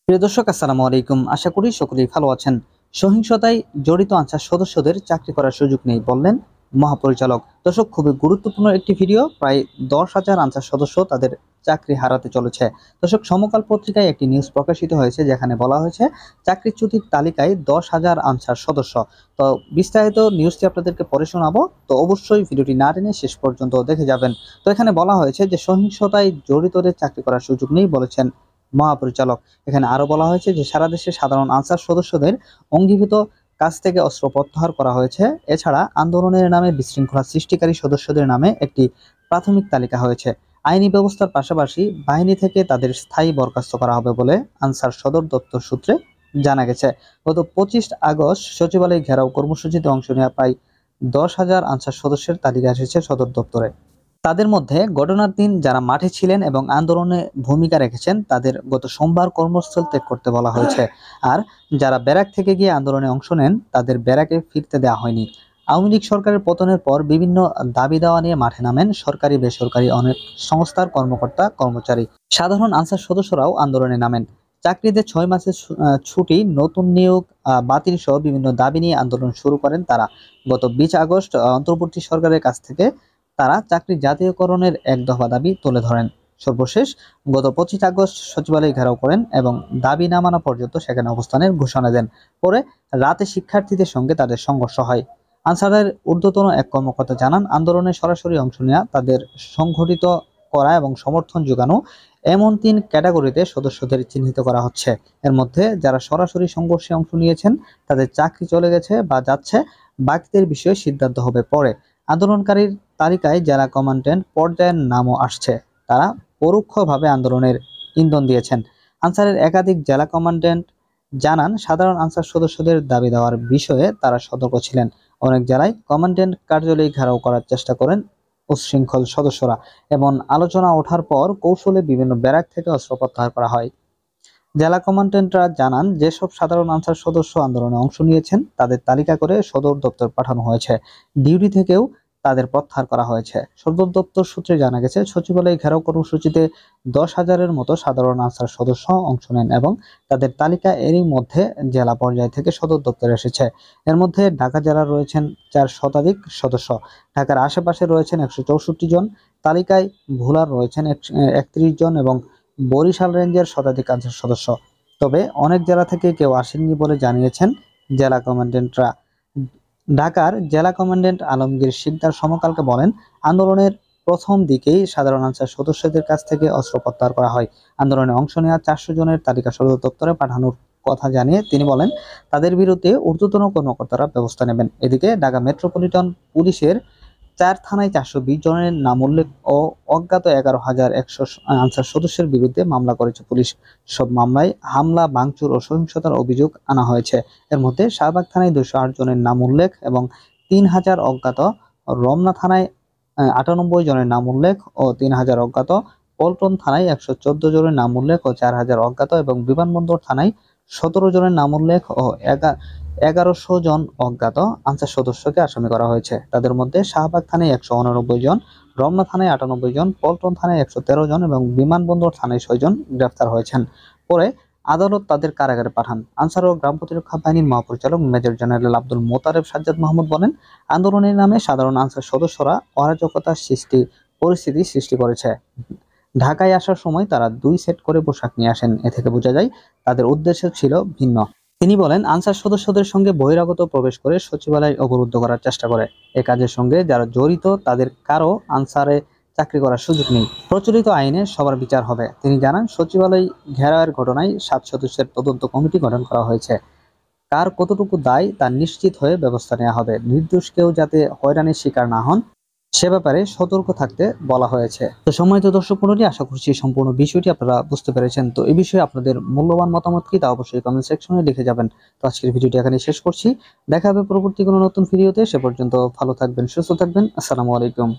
প্রিয় দর্শক, আসসালামু আলাইকুম। আশা করি সকলেই ভালো আছেন। সহিংসতায় জড়িত আনসার সদস্যদের চাকরি করার সুযোগ নেই বললেন মহাপরিচালক। দর্শক, খুবই গুরুত্বপূর্ণ একটি ভিডিও। প্রায় 10,000 আনসার সদস্য তাদের চাকরি হারাতে চলেছে। দর্শক, সমকাল পত্রিকায় একটি নিউজ প্রকাশিত হয়েছে যেখানে বলা হয়েছে চাকরিচ্যুতির তালিকায় 10,000 আনসার সদস্য। তো বিস্তারিত নিউজটি আপনাদেরকে পড়ে শোনাবো, তো অবশ্যই ভিডিওটি না টেনে শেষ পর্যন্ত দেখে যাবেন। তো এখানে বলা হয়েছে যে সহিংসতায় জড়িতদের চাকরি করার সুযোগ নেই বলেছেন মহাপরিচালক। এখানে আরো বলা হয়েছে যে সারা দেশে সাধারণ আনসার সদস্যদের অঙ্গীভূত কাজ থেকে অস্ত্র প্রত্যাহার করা হয়েছে। এছাড়া আন্দোলনের নামে বিশৃঙ্খলা সৃষ্টিকারী সদস্যদের নামে একটি প্রাথমিক তালিকা হয়েছে। আইনি ব্যবস্থার পাশাপাশি বাহিনী থেকে তাদের স্থায়ী বরখাস্ত করা হবে বলে আনসার সদর দপ্তর সূত্রে জানা গেছে। গত 25 আগস্ট সচিবালয় ঘেরাও কর্মসূচিতে অংশ নেওয়া প্রায় 10,000 আনসার সদস্যের তালিকা এসেছে সদর দপ্তরে। তাদের মধ্যে ঘটনার দিন যারা মাঠে ছিলেন এবং আন্দোলনে ভূমিকা রেখেছেন তাদের গত সোমবার কর্মস্থল ত্যাগ করতে বলা হয়েছে। আর যারা ব্যারাক থেকে গিয়ে আন্দোলনে অংশ নেন তাদের ব্যারাকে ফিরতে দেওয়া হয়নি। আওয়ামী লীগ সরকারের পতনের পর বিভিন্ন দাবি দাওয়া নিয়ে মাঠে নামেন সরকারি বেসরকারি অনেক সংস্থার কর্মকর্তা কর্মচারী। সাধারণ আনসার সদস্যরাও আন্দোলনে নামেন। চাকরিতে 6 মাসের ছুটি, নতুন নিয়োগ বাতিল সহ বিভিন্ন দাবি নিয়ে আন্দোলন শুরু করেন তারা। গত 20 আগস্ট অন্তর্বর্তী সরকারের কাছ থেকে তারা চাকরি জাতীয়করণের এক দফা দাবি তুলে ধরেন। সর্বশেষ গত 25 আগস্ট সচিবালয় ঘেরাও করেন এবং দাবি না মানা পর্যন্ত সেখানে অবস্থানের ঘোষণা দেন। পরে রাতে শিক্ষার্থীদের সঙ্গে তাদের সংঘর্ষ হয়। আনসারের ঊর্ধ্বতন এক কর্মকর্তা জানান, আন্দোলনে সরাসরি অংশ নেওয়া, তাদের সংগঠিত করা এবং সমর্থন যোগানো এমন 3 ক্যাটাগরিতে সদস্যদের চিহ্নিত করা হচ্ছে। এর মধ্যে যারা সরাসরি সংঘর্ষে অংশ নিয়েছেন তাদের চাকরি চলে গেছে বা যাচ্ছে, বাকিদের বিষয়ে সিদ্ধান্ত হবে পরে। আন্দোলনকারীর তালিকায় জেলা কমান্ড্যান্ট পর্যায়ের নামও আসছে। তারা পরোক্ষভাবে আন্দোলনের ইন্ধন দিয়েছেন। আনসারের একাধিক জেলা কমান্ড্যান্ট জানান, সাধারণ আনসার সদস্যদের দাবি দেওয়ার বিষয়ে তারা সতর্ক ছিলেন। অনেক জেলায় কমান্ড্যান্ট কার্যালয় ঘেরাও করার চেষ্টা করেন উচ্ছৃঙ্খল সদস্যরা এবং আলোচনা ওঠার পর কৌশলে বিভিন্ন ব্যারাক থেকে অস্ত্র প্রত্যাহার করা হয়। জেলা কমান্ড্যান্টরা জানান, যেসব সাধারণ আনসার সদস্য আন্দোলনে অংশ নিয়েছেন তাদের তালিকা করে সদর দপ্তর পাঠানো হয়েছে। ডিউটি থেকেও তাদের প্রত্যাহার করা হয়েছে। সদর দপ্তর সূত্রে জানা গেছে, সচিবালয় ঘেরাও কর্মসূচিতে 10,000-এর মতো সাধারণ আনসার সদস্য অংশ নেন এবং তাদের তালিকা এরই মধ্যে জেলা পর্যায় থেকে সদর দপ্তরে এসেছে। এর মধ্যে ঢাকা জেলার রয়েছেন 4 শতাধিক সদস্য, ঢাকার আশেপাশে রয়েছেন 164 জন, তালিকায় ভোলার রয়েছেন 31 জন এবং বরিশাল রেঞ্জের শতাধিক আনসার সদস্য। তবে অনেক জেলা থেকে কেউ আসেননি বলে জানিয়েছেন জেলা কমান্ড্যান্টরা। ঢাকার জেলা কমান্ড্যান্ট আলমগীর শিকদার সমকালকে বলেন, আন্দোলনের প্রথম দিকেই সাধারণ আনসার সদস্যদের কাছ থেকে অস্ত্র প্রত্যাহার করা হয়। আন্দোলনে অংশ নেওয়া 400 জনের তালিকা সদর দপ্তরে পাঠানোর কথা জানিয়ে তিনি বলেন, তাদের বিরুদ্ধে ঊর্ধ্বতন কর্মকর্তারা ব্যবস্থা নেবেন। এদিকে ঢাকা মেট্রোপলিটন পুলিশের 4 থানায় 420 জনের নাম উল্লেখ ও অজ্ঞাত 11,100 আনসার সদস্যের বিরুদ্ধে মামলা করেছে পুলিশ। সব মামলায় হামলা, ভাঙচুর ও সহিংসতার অভিযোগ আনা হয়েছে। এর মধ্যে শাহবাগ থানায় 208 জনের নাম উল্লেখ এবং 3,000 অজ্ঞাত, রমনা থানায় 98 জনের নাম উল্লেখ ও 3,000 অজ্ঞাত, পল্টন থানায় 114 জনের নাম উল্লেখ ও 4,000 অজ্ঞাত এবং বিমানবন্দর থানায় 17 জনের নাম উল্লেখ ও 1100 জন অজ্ঞাত আনসার সদস্যকে আসামি করা হয়েছে। তাদের মধ্যে শাহবাগ থানায় 189 জন, রমনা থানায় 98 জন, পল্টন থানায় 113 জন এবং বিমানবন্দর থানায় 6 জন গ্রেফতার হয়েছেন। পরে আদালত তাদের কারাগারে পাঠান। আনসার ও গ্রাম প্রতিরক্ষা বাহিনীর মহাপরিচালক মেজর জেনারেল আব্দুল মোতারেব সাজ্জাদ মাহমুদ বলেন, আন্দোলনের নামে সাধারণ আনসার সদস্যরা অরাজকতার পরিস্থিতি সৃষ্টি করেছে। ঢাকায় আসার সময় তারা 2 সেট করে পোশাক নিয়ে আসেন। এ থেকে বোঝা যায় তাদের উদ্দেশ্য ছিল ভিন্ন। তিনি বলেন, আনসার সদস্যদের সঙ্গে বহিরাগত প্রবেশ করে সচিবালয় অবরুদ্ধ করার চেষ্টা করে। এ কাজের সঙ্গে যারা জড়িত তাদের কারো আনসারে চাকরি করার সুযোগ নেই। প্রচলিত আইনে সবার বিচার হবে। তিনি জানান, সচিবালয় ঘেরাওয়ের ঘটনায় 7 সদস্যের তদন্ত কমিটি গঠন করা হয়েছে। কার কতটুকু দায় তা নিশ্চিত হয়ে ব্যবস্থা নেওয়া হবে। নির্দোষ কেউ যাতে হয়রানির শিকার না হন সে ব্যাপারে সতর্ক থাকতে বলা হয়েছে। তো সম্মানিত দর্শক মণ্ডলী, আশা করছি সম্পূর্ণ বিষয়টি আপনারা বুঝতে পেরেছেন। তো এই বিষয়ে আপনাদের মূল্যবান মতামত কি তা অবশ্যই কমেন্ট সেকশনে লিখে যাবেন। তো আজকের ভিডিওটি এখানে শেষ করছি। দেখা হবে পরবর্তী কোনো নতুন ভিডিওতে। সে পর্যন্ত ভালো থাকবেন, সুস্থ থাকবেন। আসসালামু আলাইকুম।